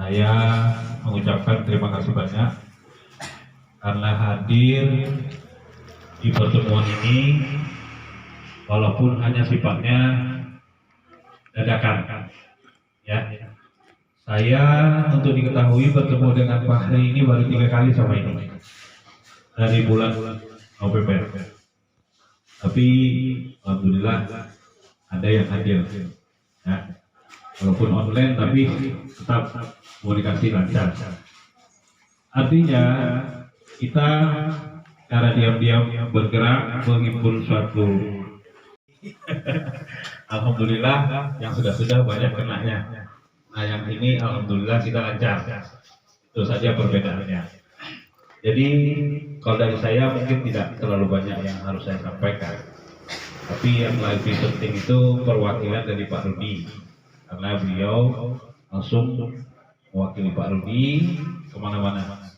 Saya mengucapkan terima kasih banyak karena hadir di pertemuan ini, walaupun hanya sifatnya dadakan. Ya, saya untuk diketahui bertemu dengan Pak Hari ini baru 3 kali sama ini dari bulan November. Tapi alhamdulillah ada yang hadir. Ya, walaupun online tapi tetap komunikasi lancar. Artinya kita cara diam-diam bergerak menghimpun suatu alhamdulillah yang sudah banyak kenanya. Nah yang ini alhamdulillah kita lancar. Itu saja perbedaannya. Jadi kalau dari saya mungkin tidak terlalu banyak yang harus saya sampaikan. Tapi yang lebih penting itu perwakilan dari Pak Rudi, karena beliau langsung mewakili Pak Rudi kemana-mana.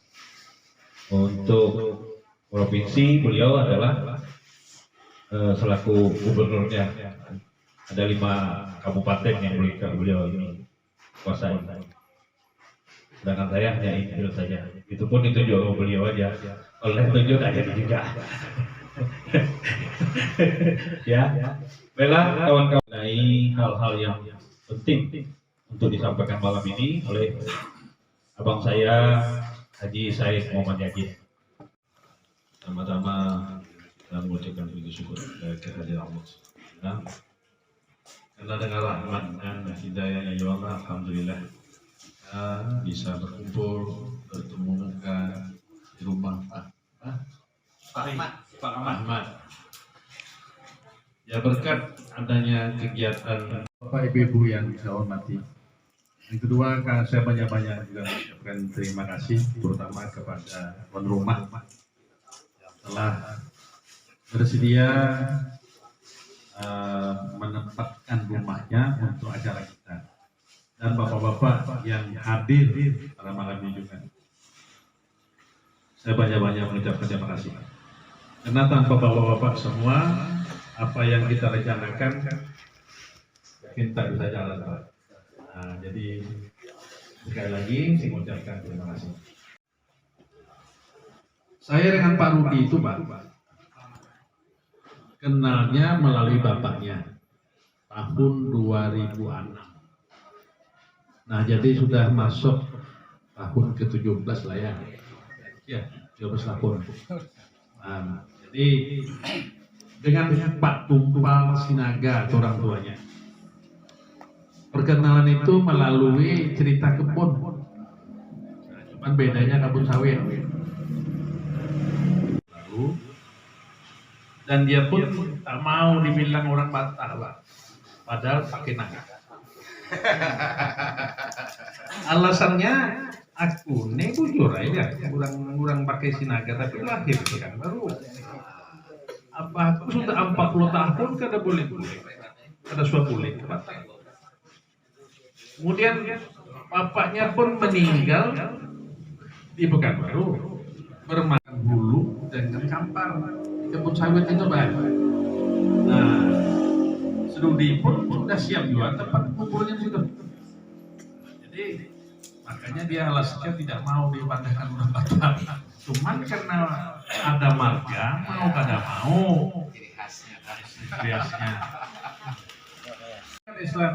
Untuk provinsi beliau adalah selaku gubernurnya. Ada 5 kabupaten yang beliau ini kuasai. Sedangkan saya hanya Injil saja. Itu pun itu juga beliau aja. Oleh tunjuk aja juga. Ya, baiklah kawan-kawan, mengenai hal-hal yang penting untuk disampaikan malam ini oleh abang saya Haji Said Muhammad Yagin. Pertama-tama saya mengucapkan puji syukur kehadiran Allah. Nah, karena dengan rahmat dan hidayahnya ya Allah, alhamdulillah bisa berkumpul, bertemu muka di rumah Pak Ahmad. Ya berkat adanya kegiatan Bapak Ibu yang saya hormati. Yang kedua, saya banyak-banyak juga mengucapkan terima kasih terutama kepada tuan rumah yang telah bersedia menempatkan rumahnya untuk acara kita, dan bapak-bapak yang hadir pada malam ini juga. Saya banyak-banyak mengucapkan terima kasih. Karena tanpa bapak-bapak semua, apa yang kita rencanakan mungkin tak bisa jalan. Nah, jadi sekali lagi saya mengucapkan terima kasih. Saya dengan Pak Rudi itu Pak kenalnya melalui bapaknya tahun 2006. Nah, jadi sudah masuk tahun ke-17 lah ya. Ya, 17 tahun. Nah, jadi dengan Pak Tumpal Sinaga orang tuanya. Perkenalan itu melalui cerita kebun. Nah, cuman bedanya kebun sawit. Lalu dan dia pun tak mau dibilang orang Batak, Pak. Padahal pakai naga. Alasannya aku nih jujur aja, kurang pakai sinaga tapi lahir kan baru. Apa aku sudah 40 tahun kada boleh, kada suah boleh ke Batak. Kemudian bapaknya pun meninggal di Pekanbaru bermakan bulu dengan kampar. Kebun sawit itu Pak. Nah, Sedudi pun sudah siap juga tempat kumpulnya situ. Jadi makanya dia alasannya tidak mau dipandangkan orang Batak. Cuman karena ada marga, mau kada mau. Ciri khasnya. Islam.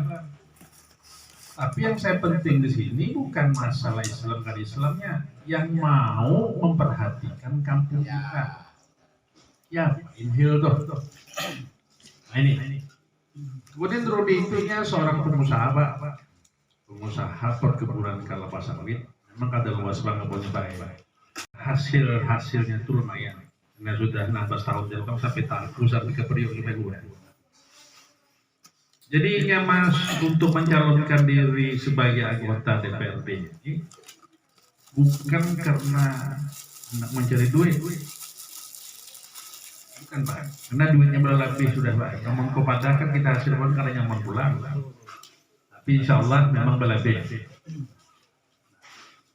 Tapi yang saya penting di sini bukan masalah Islam dan Islamnya, yang mau memperhatikan kampung kita. Ya, Inhil tuh. Nah ini. Kemudian Rudi itu seorang pengusaha, Pak. Pengusaha perkebunan kelapa sawit. Memang kada luas banget punya baik. Hasilnya itu lumayan. Karena sudah 16 tahun jadi kamu sampai tahun sampai ke periode kedua. Jadi Mas untuk mencalonkan diri sebagai anggota DPRD ini bukan karena hendak mencari duit. Bukan Pak, karena duitnya berlebih sudah Pak. Namun kepada kan kita hasilkan karena nyaman pulang. Tapi insya Allah memang berlebih.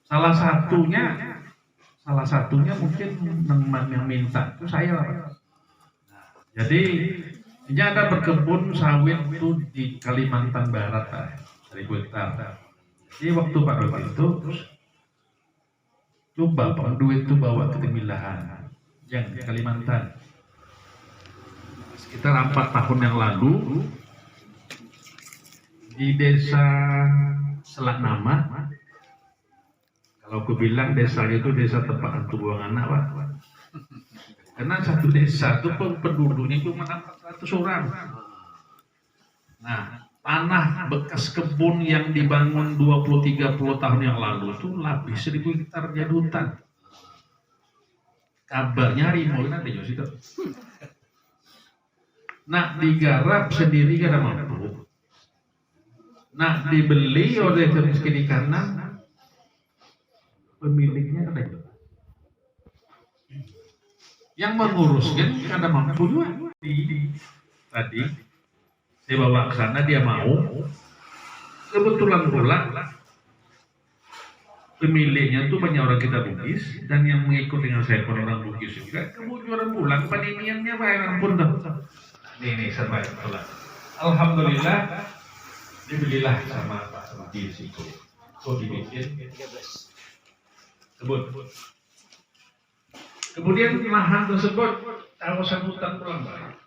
Salah satunya mungkin yang minta itu saya Pak. Jadi ini ada berkebun sawit itu di Kalimantan Barat Pak, 1000 hektar. Jadi waktu Pak Dodi itu coba Pak duit itu bawa ke Temilahan yang di Kalimantan. Sekitar 4 tahun yang lalu di desa Selat Nama, kalau aku bilang desa itu desa tempat hantu buang anak, Pak. Karena satu desa itu penduduknya cuma 400 orang. Nah, tanah bekas kebun yang dibangun 20-30 tahun yang lalu itu lebih 1000 hektar jadi hutan. Kabarnya harimau kan ada itu. Nah, digarap sendiri kada mampu. Nah, dibeli oleh miskin karena pemiliknya kada juga. Yang menguruskan kada mampu juga. Tadi saya bawa ke sana, dia mau. Kebetulan pula pemiliknya tuh banyak orang kita Bugis, dan yang mengikut dengan saya pun orang Bugis juga. Kemudian pulang paniniannya bayar pun dah. Ini serba pulang. Alhamdulillah dibelilah sama Pak Sudi situ. So dibikin kebun. Kemudian lahan tersebut kawasan hutan pulang balik.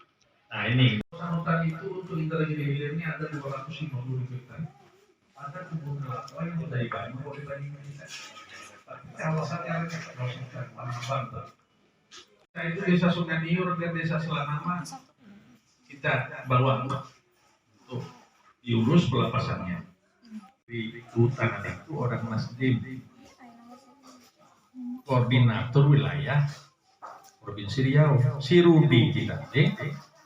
Nah ini kawasan hutan itu untuk intelijen ini ada 250.000 hektar. Ada kebun kelapa yang sudah dibangun oleh Banyuwangi. Tapi kawasannya ada kawasan hutan Banten. Nah itu desa Sungai Niur dan desa Selat Nama kita bawa tuh diurus pelepasannya. Di hutan itu orang Nasdim, koordinator wilayah Provinsi Riau, si Rudi kita,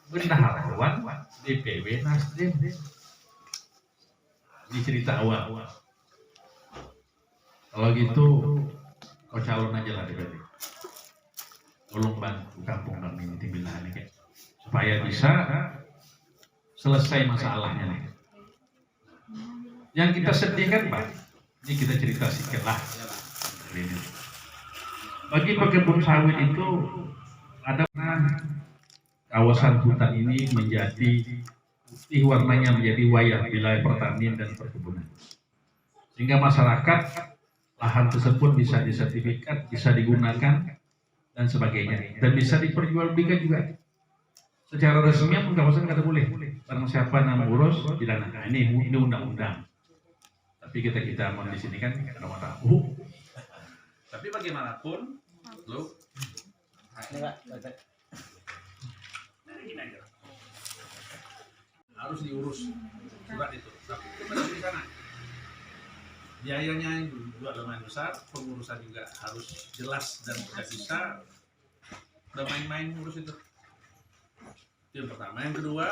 bendaharawan DPW Nasdim. Ini cerita awal. Kalau gitu, kau calon aja lah DPW. Tolong bantu kampung kami ini Temilahan ini, supaya bisa selesai masalahnya nih. Yang kita sedihkan Pak, ini kita cerita sedikit lah. Bagi pekebun sawit itu ada kawasan hutan ini menjadi putih, warnanya menjadi wayang wilayah pertanian dan perkebunan. Sehingga masyarakat lahan tersebut bisa disertifikat, bisa digunakan dan sebagainya, dan bisa diperjualbelikan juga. Secara resmi pun kawasan kata boleh. Barang siapa yang mengurus pidana. Nah, ini undang-undang. Tapi kita mau di sini kan ada tahu. Tapi bagaimanapun, lo harus diurus surat itu. Tapi kembali di sana. Biayanya juga lumayan besar, pengurusan juga harus jelas dan tidak bisa udah main-main ngurus itu. Itu yang pertama. Yang kedua,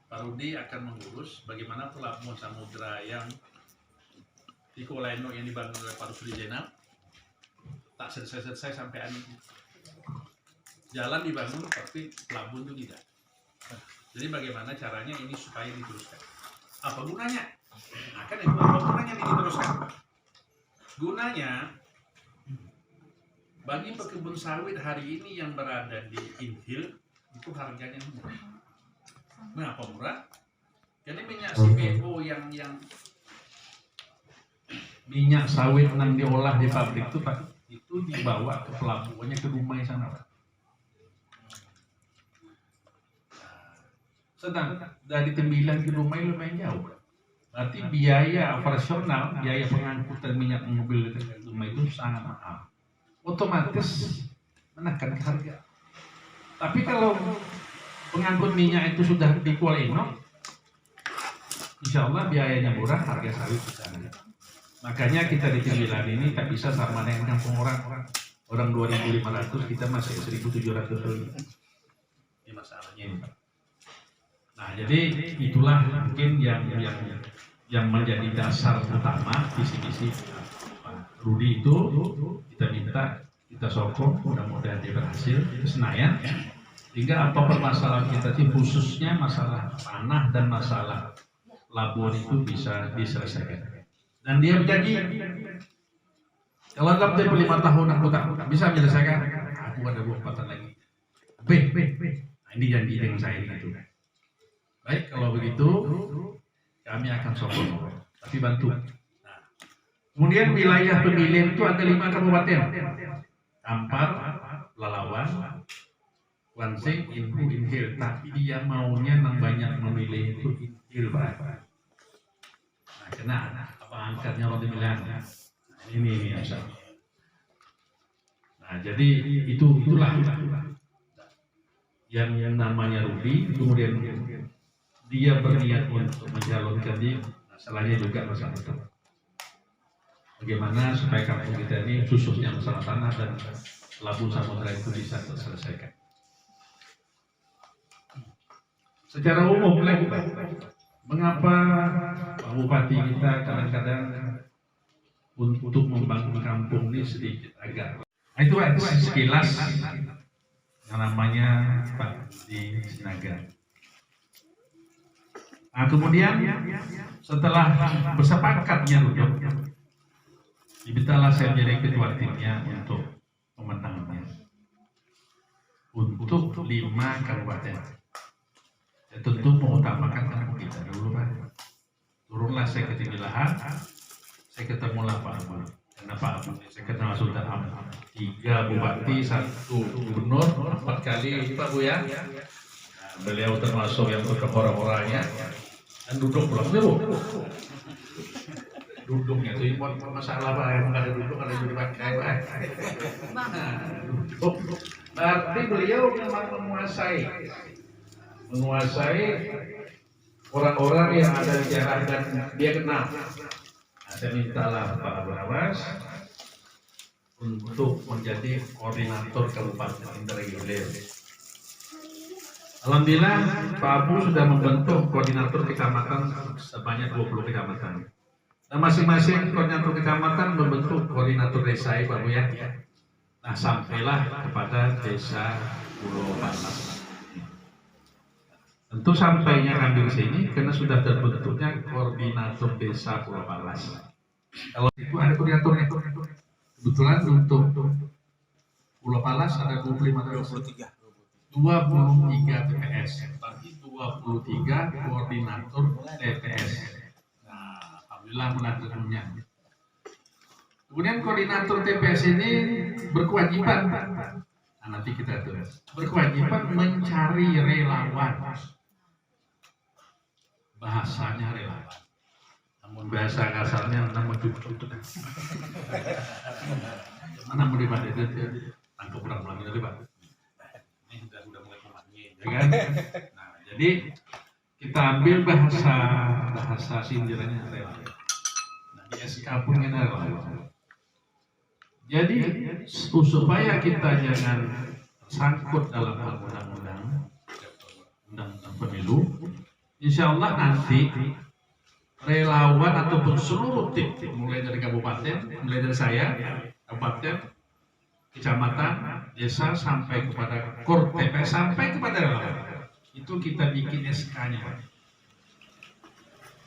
Pak Rudi akan mengurus bagaimana pelabuhan samudera yang di Kolaino yang dibangun oleh Pak Rusdi Jenab tak selesai sampai hari ini. Jalan dibangun tapi pelabuhan itu tidak. Jadi bagaimana caranya ini supaya diteruskan? Apa gunanya? Nah, kan itu apa gunanya diteruskan? Gunanya bagi pekebun sawit hari ini yang berada di Inhil itu harganya murah. Mengapa murah? Jadi minyak CPO yang minyak sawit yang diolah di pabrik itu Pak, itu dibawa ke pelabuhannya ke rumah sana Pak. Sedang dari Tembilan ke rumah lumayan jauh Pak. Berarti biaya operasional, biaya pengangkutan minyak mobil ke rumah itu sangat mahal. Otomatis menekan harga. Tapi kalau pengangkut minyak itu sudah di Kolaino, insya Allah biayanya murah, harga sawit bisa ada. Makanya kita di Tembilan ini tak bisa sama dengan kampung orang 2.500, kita masih 1.700 lebih. Ini masalahnya ini Pak. Nah jadi itulah mungkin yang menjadi dasar utama visi-visi Pak Rudi itu. Kita minta, kita sokong, mudah-mudahan dia berhasil di Senayan, sehingga apa permasalahan kita sih khususnya masalah tanah dan masalah pelabuhan itu bisa diselesaikan. Dan dia berjanji kalau dalam tempo 5 tahun aku tak bisa menyelesaikan, aku ada 2 kesempatan lagi. Nah, ini janji dengan saya gitu. Baik, kalau begitu kami akan sokong tapi bantu. Nah, kemudian wilayah pemilihan itu ada 5 kabupaten: Kampar, Pelalawan, Kuansing, Inhu, Inhil. Tapi dia maunya yang banyak memilih itu Inhil, Pak. Nah, kena apa angkatnya waktu pemilihan. Nah, ini asal. Nah, jadi itulah yang namanya Rudi. Kemudian dia berniat untuk mencalonkan diri. Masalahnya juga masalah itu. Bagaimana supaya kampung kita ini khususnya masalah tanah dan Labuan Samudera itu bisa terselesaikan. Secara umum lagi, mengapa Pak Bupati kita kadang-kadang untuk membangun kampung ini sedikit agak. Nah, itu sekilas yang namanya Pak di Sinaga. Nah, kemudian setelah bersepakatnya duduk, dimintalah saya menjadi ketua timnya untuk pemenangannya untuk 5 kabupaten. Ya, tentu mengutamakan kampung kita dulu, Pak. Turunlah saya ke Timilahan, saya ketemulah Pak Abu. Karena Pak Abu saya kenal sudah 3 bupati, 1 gubernur, 4 kali Pak Bu ya. Nah, beliau termasuk yang berkepora-poranya. Dan duduk pulang dulu. Duduknya itu masalah Pak, yang ada duduk ada di pakai Pak. Duduk. Berarti beliau memang menguasai orang-orang yang ada di Jakarta dan dia kenal. Nah, saya mintalah Pak Abu Awas untuk menjadi koordinator Kabupaten Indragiri. Alhamdulillah Pak Abu sudah membentuk koordinator kecamatan sebanyak 20 kecamatan. Dan masing-masing koordinator kecamatan membentuk koordinator desa, Pak Bu ya. Nah, sampailah kepada desa Pulau Palas. Tentu sampainya kami di sini karena sudah terbentuknya koordinator desa Pulau Palas. Kalau itu ada koordinatornya. Kebetulan untuk Pulau Palas ada 23 TPS, berarti 23 koordinator TPS. Nah, alhamdulillah menantunya. Kemudian koordinator TPS ini berkewajiban, nah, nanti kita tulis, berkewajiban mencari relawan. Bahasanya relawan, namun bahasa kasarnya nama cucu. Mana mau dibaca itu? Tangkap pulang itu Pak. Ini sudah mulai kemana, ya kan? Nah, jadi kita ambil bahasa sindirannya relawan. Nah, di SK pun kita relawan. Jadi supaya kita jangan sangkut dalam hal undang-undang pemilu, insya Allah nanti relawan ataupun seluruh tim, mulai dari kabupaten, mulai dari saya, kabupaten, kecamatan, desa, sampai kepada KOR TPS, sampai kepada relawan, itu kita bikin SK-nya,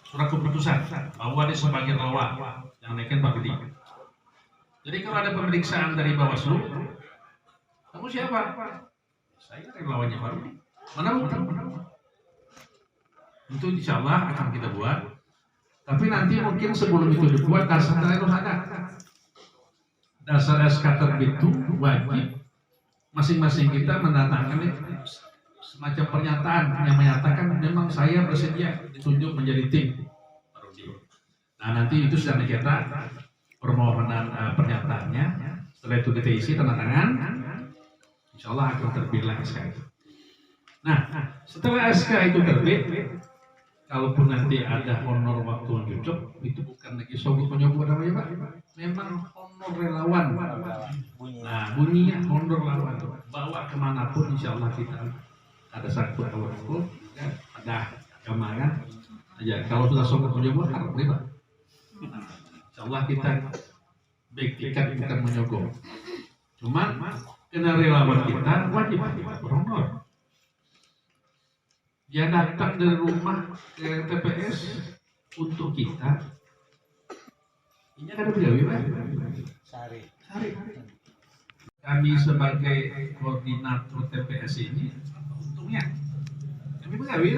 surat keputusan bahwa dia sebagai relawan yang naikkan Pak Budi. Jadi kalau ada pemeriksaan dari Bawaslu, kamu siapa? Saya relawannya Pak Budi. Mana bukti? Itu insya Allah akan kita buat. Tapi nanti mungkin sebelum itu dibuat dasar harus ada. Dasar SK terbit itu wajib masing-masing kita mendatangkan semacam pernyataan yang menyatakan memang saya bersedia ditunjuk menjadi tim. Nah, nanti itu sudah kita permohonan pernyataannya. Setelah itu kita isi tanda tangan, insya Allah akan terbitlah SK itu. Nah, setelah SK itu terbit, kalaupun nanti ada honor waktu cocok, itu bukan lagi sogok menyogok namanya Pak, memang honor relawan. Nah, bunyinya honor relawan, bawa kemanapun insya Allah kita ada satu awal ada kemarin aja. Kalau sudah sogok menyogok harus Pak. Insya Allah kita buktikan bukan menyogok. Cuma karena relawan kita wajib berhonor. Dia datang dari rumah ke TPS untuk kita. Ini ada pegawai Pak? Sari. Kami sebagai koordinator TPS ini untungnya kami pegawai.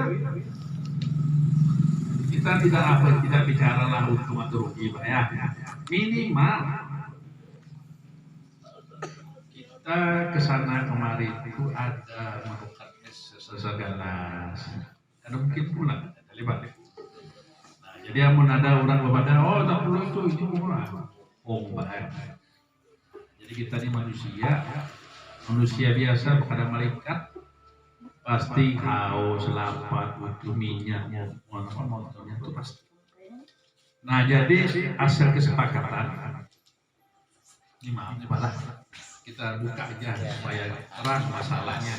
kita tidak bicara lah untung atau rugi Pak ya. Minimal kita kesana kemari itu ada merupakan sesegalas. Ada mungkin pula terlibat. Nah, jadi amun ada orang berbeda, oh tak perlu itu murah. Oh baik. Jadi kita ini manusia biasa bukan ada malaikat. Pasti haus, lapar, butuh minyak, motornya itu pasti. Nah jadi hasil kesepakatan ini maaf nih Pak lah, kita buka aja supaya terang masalahnya.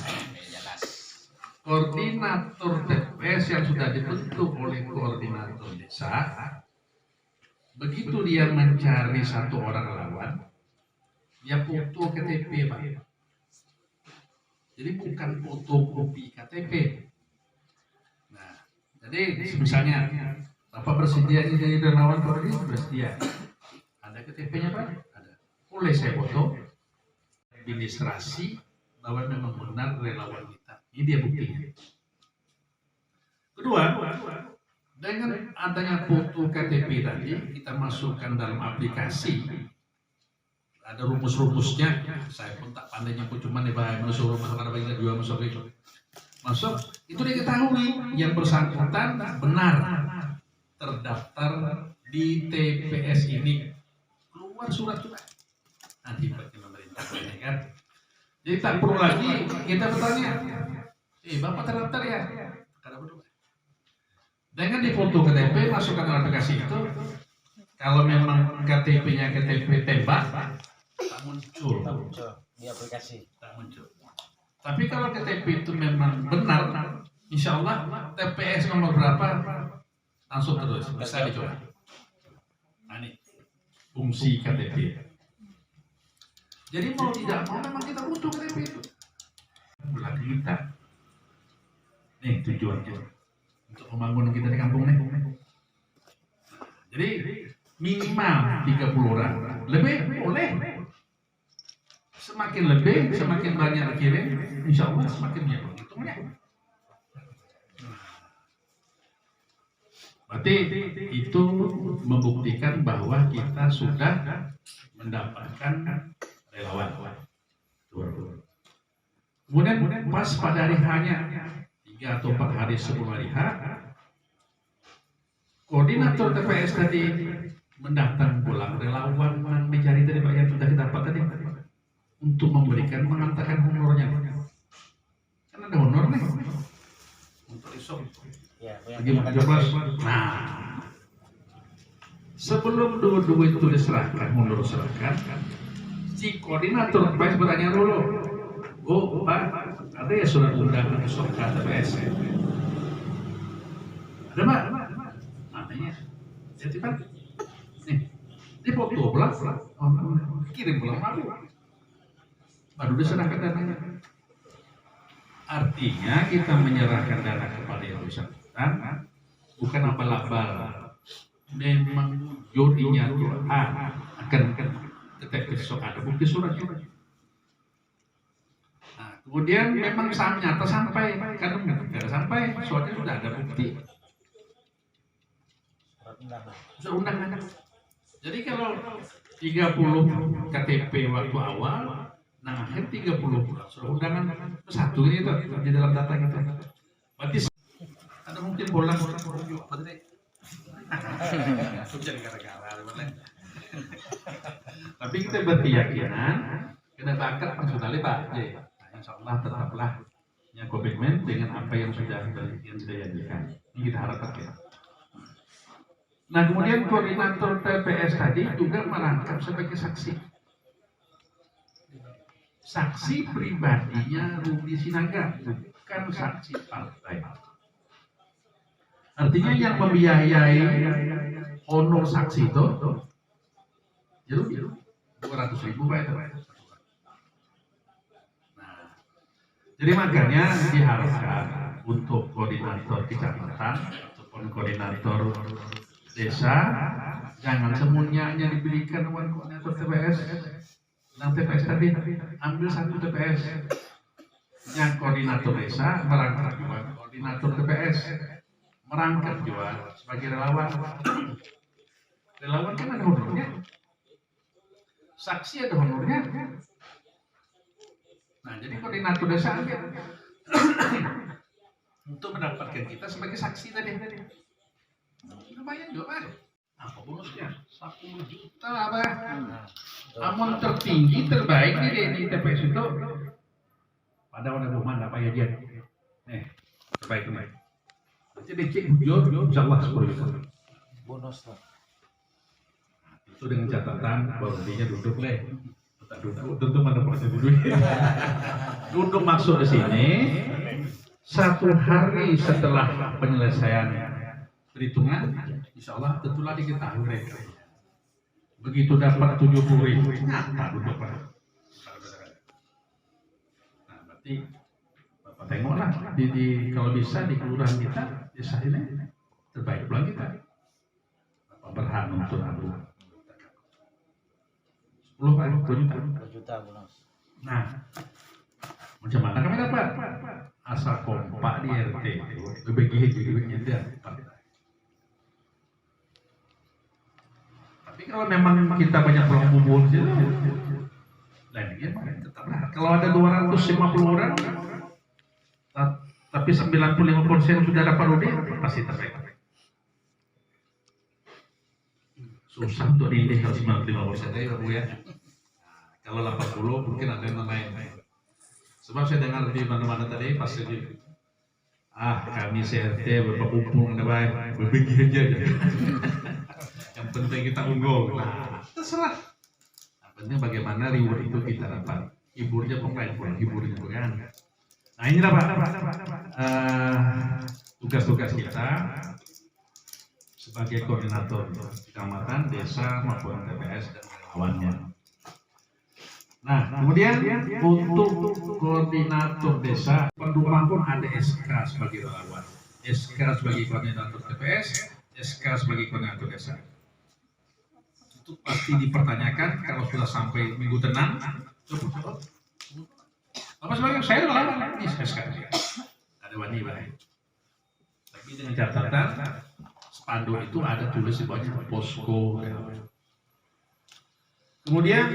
Koordinator TPS yang sudah dibentuk oleh koordinator desa, begitu dia mencari satu orang lawan, dia foto KTP Pak. Jadi bukan fotokopi KTP. Nah, jadi misalnya Bapak bersedia ini jadi relawan Polri, bersedia. Ada KTP-nya Pak? Ada. Boleh saya foto? Administrasi bahwa memang benar relawan kita. Ini dia buktinya. Kedua, dengan adanya foto KTP tadi, kita masukkan dalam aplikasi. Ada rumus-rumusnya, saya pun tak pandai nyebut, cuman nih bahaya masuk rumah karena bagi dua masuk itu diketahui yang bersangkutan benar terdaftar di TPS ini, keluar surat nanti bagi pemerintah ini kan, jadi tak perlu lagi kita bertanya, Bapak terdaftar ya? Dengan difoto KTP masukkan dalam aplikasi itu, kalau memang KTP-nya KTP tembak tak muncul di aplikasi. Tak muncul. Tapi kalau KTP itu memang benar, insya Allah TPS nomor berapa langsung terus bisa dicoba. Nah, ini fungsi KTP. Jadi mau tidak mau memang kita butuh KTP itu. Bulan kita. Nih tujuannya untuk membangun kita di kampung nih. Jadi minimal 30 orang, lebih boleh. Semakin lebih, semakin banyak kirim, insya Allah semakin banyak hitungnya. Berarti itu membuktikan bahwa kita sudah mendapatkan relawan. Kemudian pas pada hari hanya 3 atau 4 hari sebelum hari H, koordinator TPS tadi mendatang pulang relawan yang dicari tadi Pak yang sudah kita dapat tadi untuk memberikan mengantarkan honornya. Karena ada honor nih untuk esok. Ya, lagi 17. Nah, sebelum dua itu diserahkan, honor diserahkan, si koordinator TPS bertanya dulu, oh Pak, ada ya surat undangan esok ke TPS? Ada Pak? Makanya, jadi Pak, nih, di foto pulang, kirim pulang malu. Baru diserahkan dananya. Artinya kita menyerahkan dana kepada yang bersangkutan bukan abal-abal. Memang jodinya Tuhan akan ketika besok ada bukti surat juga. Nah, kemudian memang nyata sampai karena tidak sampai soalnya sudah ada bukti. Sudah undangan. Jadi kalau 30 KTP waktu awal, nah akhir 30 bulan sudah undangan satu ini tuh di dalam data kita. Berarti ada mungkin bolang juga berarti. Jadi gara-gara. Tapi kita berkeyakinan kita bakat sudah lebat. Nah, insya Allah tetaplah yang komitmen dengan apa yang sudah janjikan. Ini kita harapkan ya. Nah kemudian koordinator TPS tadi juga merangkap sebagai saksi. Saksi pribadinya Rudi Sinaga, bukan saksi partai. Artinya yang membiayai honor saksi itu, jadi 200.000 Pak itu. Nah, jadi makanya diharapkan untuk koordinator kecamatan ataupun koordinator desa jangan semuanya diberikan uang koordinator TPS. Yang TPS tadi ambil satu TPS yang koordinator desa merangkap koordinator TPS merangkap juga sebagai relawan. Relawan kan ada honornya, saksi ada honornya. Nah, jadi koordinator desa untuk mendapatkan kita sebagai saksi tadi. Lumayan juga Pak. Apa bonusnya? 10 juta Pak. Amun tertinggi terbaik di TPS itu pada warna rumah apa ya dia? Terbaik nih. Nanti dicek jujur, insya Allah 10 juta. Bonus lah. Itu dengan catatan bahwa dia duduk leh. Duduk mana proses duduk? Duduk maksud di sini 1 hari setelah penyelesaian perhitungan, insya Allah tentulah diketahui mereka. Begitu dapat 70.000, nyata duduk Pak. Nah, berarti Bapak tengoklah kalau bisa di kelurahan kita, desa ini terbaik pula kita. Bapak berhak untuk abu. 10 Pak, 10 juta bonus. Nah, macam mana kami dapat? Asal kompak di RT, berbagi duitnya dia. Tapi kalau memang kita banyak pulang bubur sih, lainnya tetap lah. Kalau ada 250 orang, tapi 95% sudah dapat rudi, pasti terbaik. Susah untuk diindih kalau 95% ya Bu ya. Kalau 80 mungkin ada yang lain. Sebab saya dengar di mana-mana tadi pas di kami CRT berkumpul baik, berbagi aja. Yang penting kita unggul. Nah, terserah. Yang penting bagaimana reward itu kita dapat. Hiburnya pemain, hiburnya bukan. Nah ini Pak, tugas-tugas kita sebagai koordinator kecamatan, desa maupun TPS dan relawannya. Nah, kemudian untuk koordinator desa, pendukung pun ada SK sebagai relawan, SK sebagai koordinator TPS, SK sebagai koordinator desa. Itu pasti dipertanyakan kalau sudah sampai minggu tenang. Apa sebagai saya relawan ini SK ada wani baik. Tapi dengan catatan spanduk itu ada tulis di bawahnya posko. Kemudian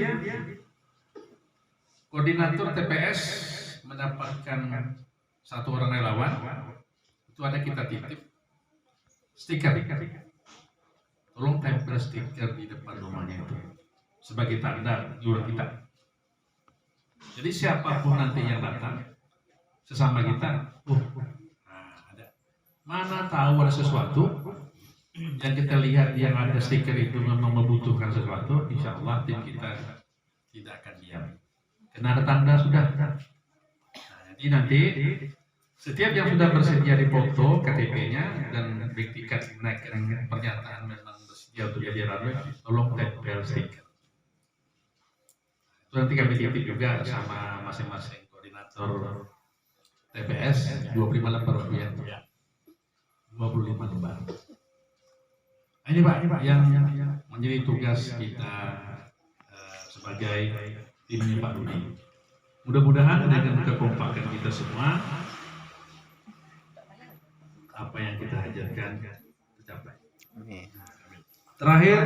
koordinator TPS mendapatkan 1 orang relawan, itu ada kita titip stiker. Tolong tempel stiker di depan rumahnya itu sebagai tanda jurus kita. Jadi siapapun nanti yang datang sesama kita, ada. Mana tahu ada sesuatu yang kita lihat yang ada stiker itu memang membutuhkan sesuatu, insya Allah tim kita tidak akan diam. Karena ada tanda sudah. Nah, jadi nanti setiap yang sudah bersedia dipoto KTP-nya dan buktikan naikkan pernyataan memang bersedia untuk jadi relawan, tolong tempel stiker. Itu nanti kami titip juga sama masing-masing koordinator TPS 25 lembar rupiah. 25 lembar. Ini Pak yang menjadi tugas kita sebagai timnya Pak Rudi. Mudah-mudahan dengan kekompakan kita semua, apa yang kita ajarkan tercapai. Terakhir,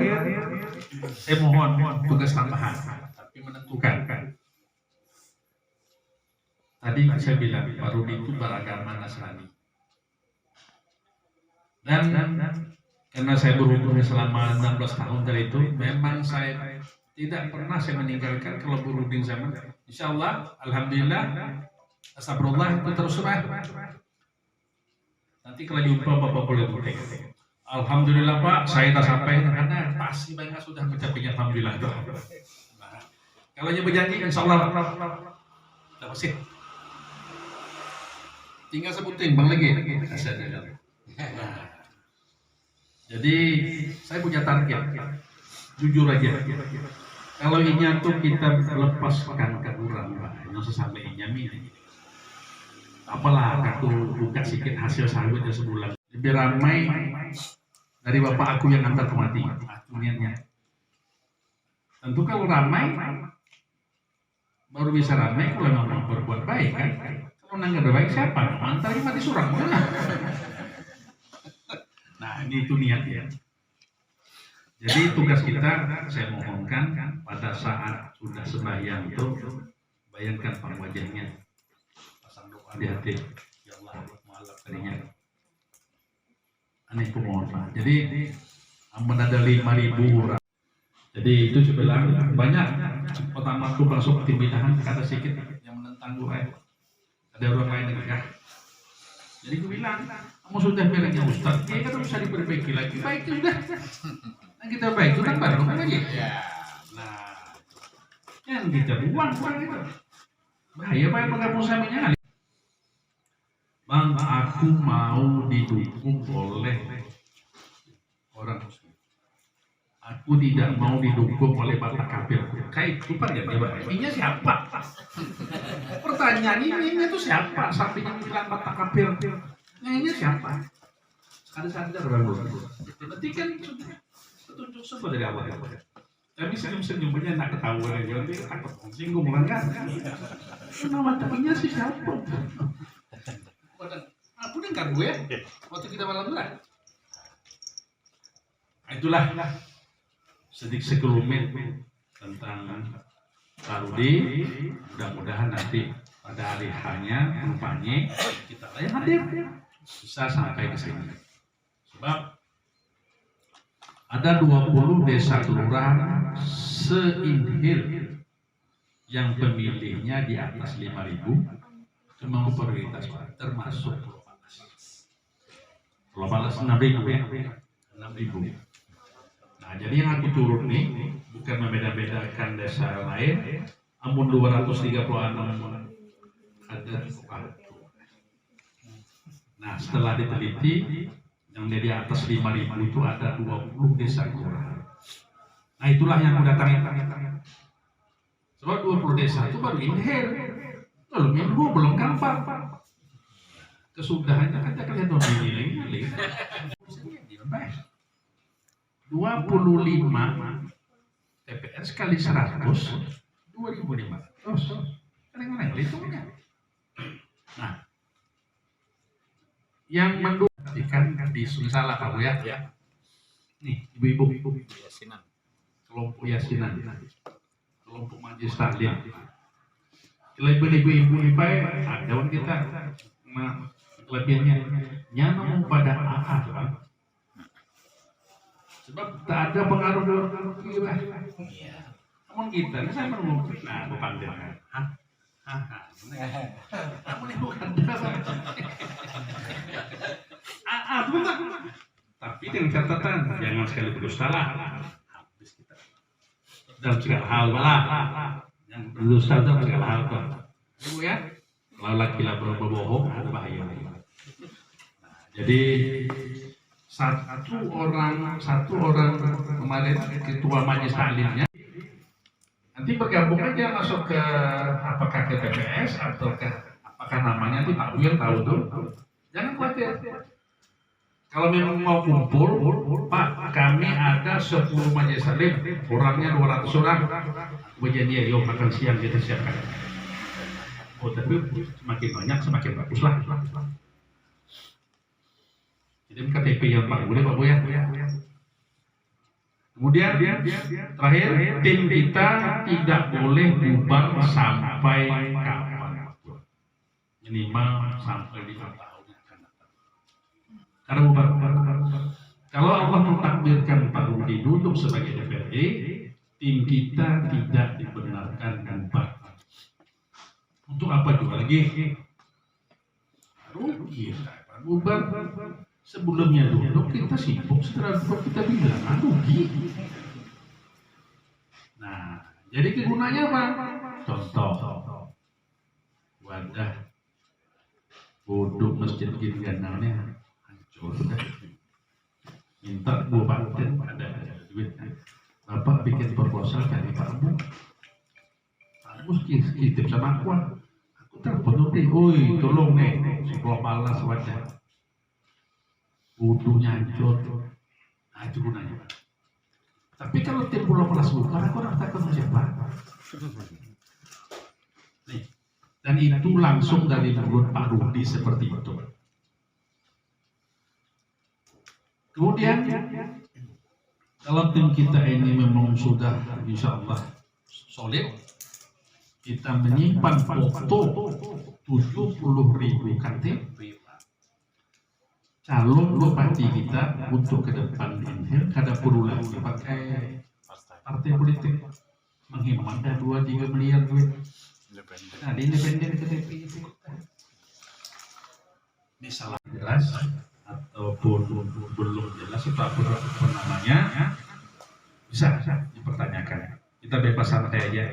saya mohon tugas tambahan, tapi menentukan. Tadi saya bilang Pak Rudi itu beragama Nasrani. Dan karena saya berhubung selama 16 tahun dari itu, memang saya tidak pernah saya meninggalkan kalau berunding zaman. Insya Allah, alhamdulillah, astagfirullah itu terus surah. Nanti kalau jumpa Bapak boleh butik. Alhamdulillah Pak, saya tak sampai karena pasti banyak sudah mencapainya alhamdulillah. Nah, kalau dia berjanji, insya Allah dapat sih. Tinggal sebutin bang lagi. Nah, jadi saya punya target, jujur aja. Kalau inya tuh kita lepaskan ke orang, yang sesama inya ini. Apalah aku buka sedikit hasil sawitnya sebulan. Lebih ramai dari bapak aku yang antar kemati. Niatnya. Tentu kalau ramai, baru bisa ramai kalau memang berbuat baik kan. Kalau nggak berbaik siapa? Mantar mati surang. Nah, itu niatnya. Jadi tugas kita, saya mohonkan pada saat sudah sembahyang itu, bayangkan Pak wajahnya, pasang doa di hati, ya Allah, malam keringat. Aneh mohon Pak. Jadi ada 5.000 orang. Jadi itu saya bilang banyak. Pertama aku masuk tim binahan kata sedikit yang menentang gue. Ada orang lain yang enggak. Jadi gue bilang, kamu sudah bilangnya Ustaz, dia kan bisa diperbaiki lagi. Baik sudah. Nah kita baik itu kan baru lagi. Nah, yang kita buang itu. Bahaya Pak penggabung saminya. Bang, aku mau didukung oleh orang muslim. Aku tidak mau didukung oleh Batak kafir. Kayak itu Pak ya, ini siapa? Pertanyaan ini itu siapa? Sampai yang bilang Batak kafir. Ini siapa? Sadar orang dulu. Berarti kan sudah petunjuk semua dari awal. Kami senyum-senyumnya nak ketahuan aja. Dia takut singgung kan? Nama temannya sih siapa? Aku dengar gue waktu kita malam lah. Itulah sedikit sekelumit tentang Pak Rudi. Mudah-mudahan nanti pada hari hanya rupanya kita lain hadir bisa sampai ke sini. Sebab ada 20 desa kelurahan se-Inhil yang pemilihnya di atas 5.000 cuma prioritas termasuk Pulau Palas 6.000 ya, 6.000. Nah jadi yang aku turun nih bukan membeda-bedakan desa lain, namun 236 ada waktu. Nah setelah diteliti yang di atas 5.000 itu ada 20 desa kelurahan. Nah itulah yang aku datangi. Sebab 20 desa itu baru inhir. Belum minggu, belum kampar. Kesudahannya kan kita lihat ini 25 TPS kali 100 2.500. Kadang-kadang hitungnya. Nah, yang mendukung di Sungsala Pak Bu ya. Nih, ibu-ibu Yasinan. Kelompok Yasinan. Kelompok Majelis Taklim. Lebih ibu-ibu IPA ada orang kita lebihnya nyaman pada AA kan? Sebab tak ada pengaruh dalam kita. Namun kita ini saya menunggu berpandangan. Namun itu ada AA betul. Tapi dengan catatan jangan sekali berdusta lah. Habis kita. Dalam segala hal malah. Yang berdusta dalam segala hal tuh. Ibu ya, kalau laki-laki berbohong ada bahaya. Nah, jadi satu orang kemarin ketua majelis taklimnya nanti bergabung aja masuk ke apakah ke TPS atau ke apakah namanya nanti Pak Wil tahu tuh. Jangan khawatir. Kalau memang mau kumpul, Pak, kami ada 10 majelis taklim, orangnya 200 orang. Berjanji yuk makan siang kita siapkan. Oh tapi semakin banyak semakin bagus lah. Jadi KTP yang Pak boleh Pak Bu ya. Kemudian terakhir tim kita tidak boleh bubar sampai kapan. Minimal sampai 5 tahun akan datang. Karena bubar. Kalau Allah mentakdirkan Pak Rudi duduk sebagai DPRD, tim kita tidak dibenarkan bubar. Untuk apa juga lagi? Rugi, bubar. Sebelumnya dulu kita sibuk, setelah kita bilang rugi. Nah, jadi kegunaannya apa? Contoh, wadah bodok masjid Girgananya hancur. Minta bupaten ada duit. Bapak bikin proposal dari Pak Bu. Pak Bu kirim sama aku. Aku telepon nih, oi tolong nih, sekolah malas wadah. Bodohnya hancur. Nah itu gunanya. Tapi kalau tim Pulau Palas bukan, aku orang takut siapa. Nih, dan itu langsung dari mulut Pak Rudi seperti itu. Kemudian kalau tim kita ini memang sudah insya Allah solid, kita menyimpan foto 70.000 KTP calon bupati kita untuk ke depan ini, kada perlu lagi pakai partai politik menghemat 2-3 miliar duit. Nah, di independen KTP itu ini salah jelas ataupun belum jelas apapun namanya bisa dipertanyakan. Kita bebas santai aja.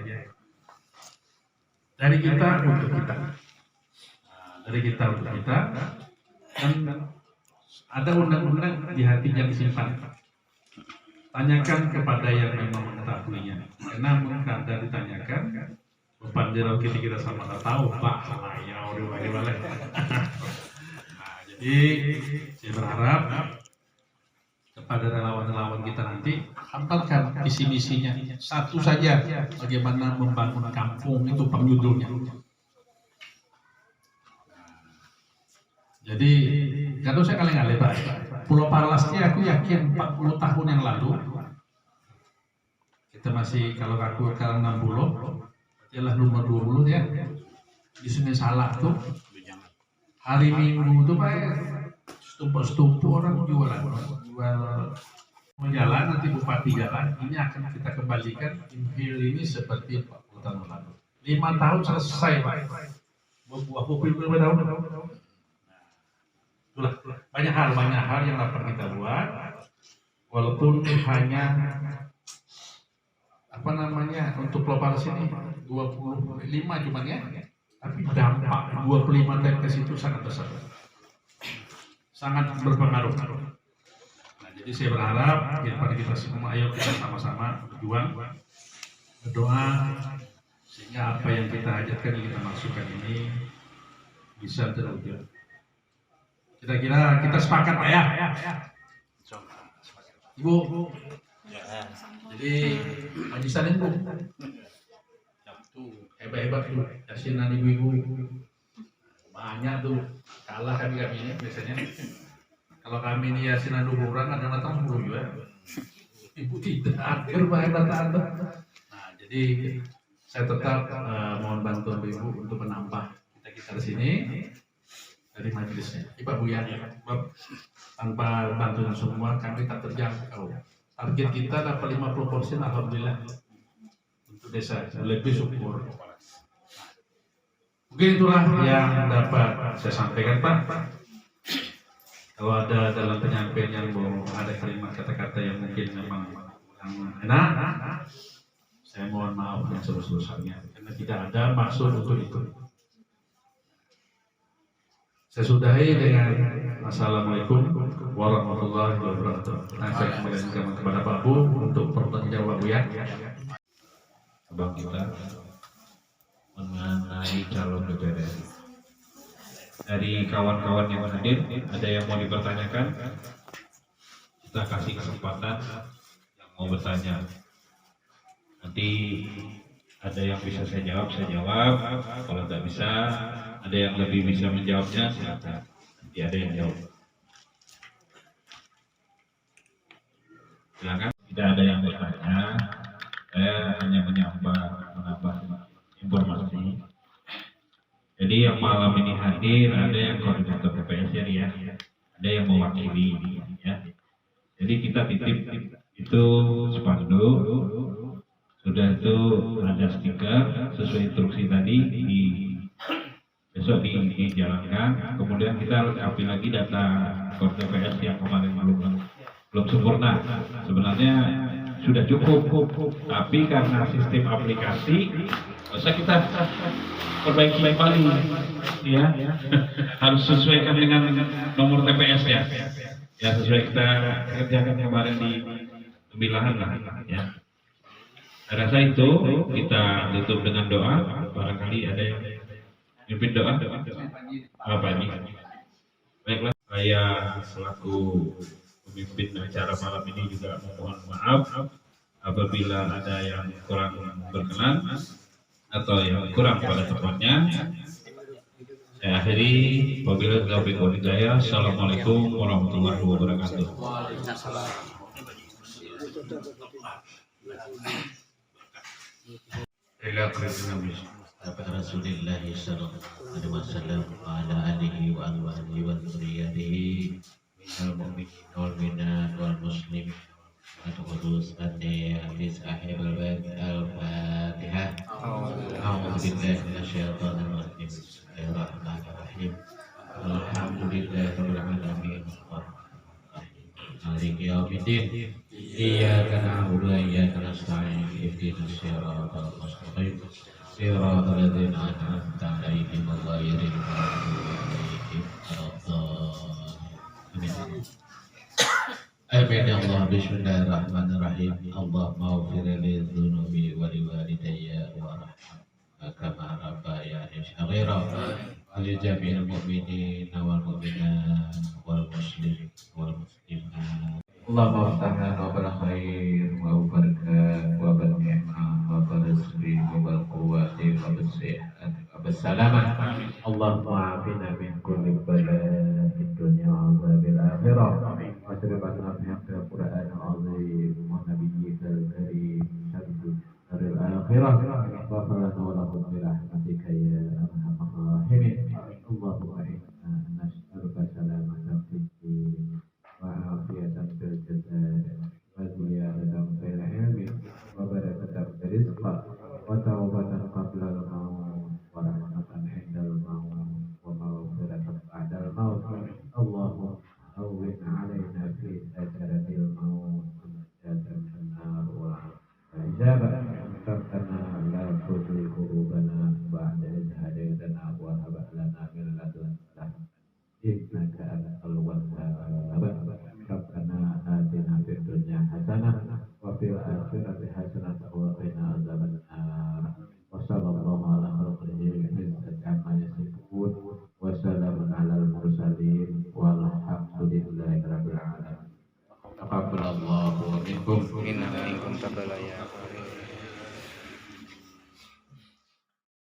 Dari kita untuk kita, dari kita untuk kita, dan ada undang-undang di hati yang disimpan. Tanyakan kepada yang memang mengetahuinya. Karena mungkin ada ditanyakan, beban jero kita sama tak tahu, Pak. Ya udah bagaimana. Nah, jadi saya berharap kepada relawan-relawan kita nanti hafalkan visi misinya. Satu saja, bagaimana membangun kampung itu penjudulnya. Jadi, kalau saya kali ngalih Pak, Pulau Parlasnya aku yakin 40 tahun yang lalu, kita masih, kalau aku sekarang 60, ialah nomor 20 ya, di Sungai Salak tuh, hari Minggu tuh Pak, stupa-stupa orang jual jalan, nanti bupati jalan, ini akan kita kembalikan Inhil ini seperti 40 tahun lalu. 5 tahun selesai Pak, buah kopi berapa tahun? Itulah banyak hal yang dapat kita buat, walaupun hanya apa namanya untuk global sini 25 cuman ya, tapi dampak 25 TPS itu sangat besar, sangat berpengaruh. Nah, jadi saya berharap kepada kita semua, ayo kita sama-sama berjuang, berdoa sehingga apa yang kita hajatkan, yang kita maksudkan ini bisa terwujud. Kira-kira kita sepakat Pak ya? Ibu, jadi majisan Bu, tuh hebat-hebat tuh, kasihan ibu-ibu, banyak tuh, kalah kami ini biasanya. Kalau kami ini yasinan kurang, ada datang 10 juga. Ibu tidak akhir hebat. Nah, jadi saya tetap mohon bantuan ibu untuk menambah kita di sini. Dari majelisnya, Ibu ya, tanpa bantuan semua kami tak terjangkau. Target kita dapat 50%, alhamdulillah untuk desa, lebih syukur. Mungkin itulah yang dapat saya sampaikan Pak. Kalau ada dalam penyampaian yang mau ada kalimat kata-kata yang mungkin memang enak, saya mohon maaf yang sebesar-besarnya karena tidak ada maksud untuk itu. Saya sudahi dengan Assalamualaikum warahmatullahi wabarakatuh. Nah, saya kembalikan kepada Pak Bu untuk pertanyaan jawab ya. Abang kita mengenai calon DPR. Dari kawan-kawan yang hadir, ada yang mau dipertanyakan? Kita kasih kesempatan yang mau bertanya. Nanti ada yang bisa saya jawab. Kalau tidak bisa, ada yang lebih bisa menjawabnya, silakan. Nanti ada yang jawab. Silakan. Tidak ada yang bertanya. Saya hanya menambah informasi. Jadi yang malam ini hadir, ada yang koordinator PPS ya, ada yang mewakili, ya. Jadi kita titip itu spanduk. Sudah itu ada stiker sesuai instruksi tadi besok dijalankan. Kemudian kita lengkapi lagi data kode TPS yang kemarin belum sempurna. Sebenarnya sudah cukup, tapi karena sistem aplikasi, masa kita perbaiki kembali, ya. Harus sesuaikan dengan nomor TPS ya. Ya sesuai kita kerjakan kemarin di pemilahan lah, ya. Saya rasa itu kita tutup dengan doa. Barangkali ada yang mimpin doa. Apa ini? Baiklah, saya selaku pemimpin acara malam ini juga mohon maaf apabila ada yang kurang berkenan atau yang kurang pada tempatnya. Saya akhiri. Wabillahi taufiq wal hidayah. Assalamualaikum warahmatullahi wabarakatuh. Rasulullah sallallahu alaihi wasallam ala alihi wa alihi wa dzurriyyatihi minal mu'minin wal mu'minat wal muslimin Al-Qudus Al-Niyah Sahib Al-Fatihah A'udzu billahi minasyaitonir rajim Bismillahirrahmanirrahim Alhamdulillahi rabbil alamin Maliki yaumiddin Iyyaka na'budu wa iyyaka nasta'in ihdinas siratal mustaqim siratal ladzina an'amta 'alaihim ghairil maghdubi 'alaihim waladdallin. Amin ya Allah. Bismillahirrahmanirrahim. Allahumma ighfir li dzunubi wa li walidayya warhamhuma kama rabbayani shaghira wa li jami'il mu'minina wal mu'minat wal muslimin wal muslimat. Allahumma ftahna wa bil khair wa barakat wa bil ni'mah wa bil rizqi wa bil quwwati wa bis sihhat wa bis salamah. Allahumma afina min kulli bala'id dunya wa bil akhirah. Wa sirifna bihaqqil Qur'anil azim wa nabiyyikal karim syarrul akhirah. Wa falana wa lahum bi rahmatika ya arhamar rahimin. Allahumma inna nas'aluka salamatan fid din وعافية في الجسد وزيادة في العلم وبركة في الرزق وتوبة قبل الموت ورحمة عند الموت ومغفرة بعد الموت. اللهم هون علينا في سكرة الموت ونجاة من النار والعذاب. ربنا لا تزغ قلوبنا بعد إذ هديتنا وهب لنا من لدنك رحمة إنك أنت الوهاب. ربنا آتنا في الدنيا حسنة وفي الآخرة حسنة وقنا عذاب النار. وصلى الله على خلقه بعزة عما يصفون وسلام على المرسلين والحمد لله رب العالمين. تقبل الله منكم. Inna minkum taqabbal ya